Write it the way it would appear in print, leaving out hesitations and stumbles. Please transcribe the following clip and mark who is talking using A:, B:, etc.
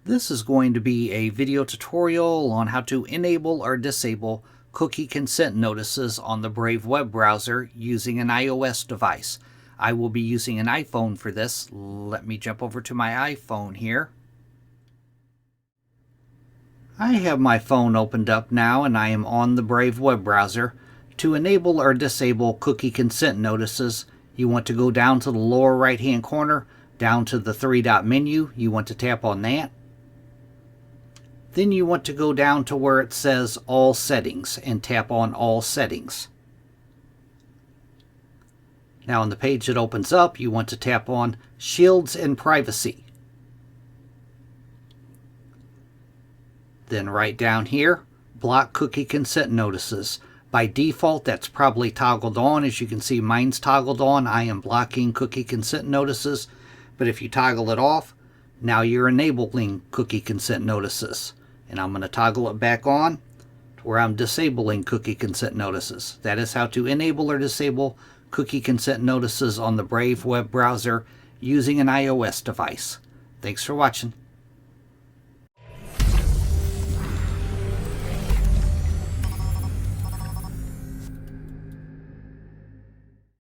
A: This is going to be a video tutorial on how to enable or disable cookie consent notices on the Brave web browser using an iOS device. I will be using an iPhone for this. Let me jump over to my iPhone here. I have my phone opened up now and I am on the Brave web browser. To enable or disable cookie consent notices, you want to go down to the lower right hand corner, down to the three-dot menu. You want to tap on that. Then you want to go down to where it says All Settings and tap on All Settings. Now on the page that opens up, you want to tap on Shields and Privacy. Then right down here, Block Cookie Consent Notices. By default, that's probably toggled on. As you can see, mine's toggled on. I am blocking cookie consent notices. But if you toggle it off, now you're enabling cookie consent notices. And I'm going to toggle it back on to where I'm disabling cookie consent notices. That is how to enable or disable cookie consent notices on the Brave web browser using an iOS device. Thanks for watching.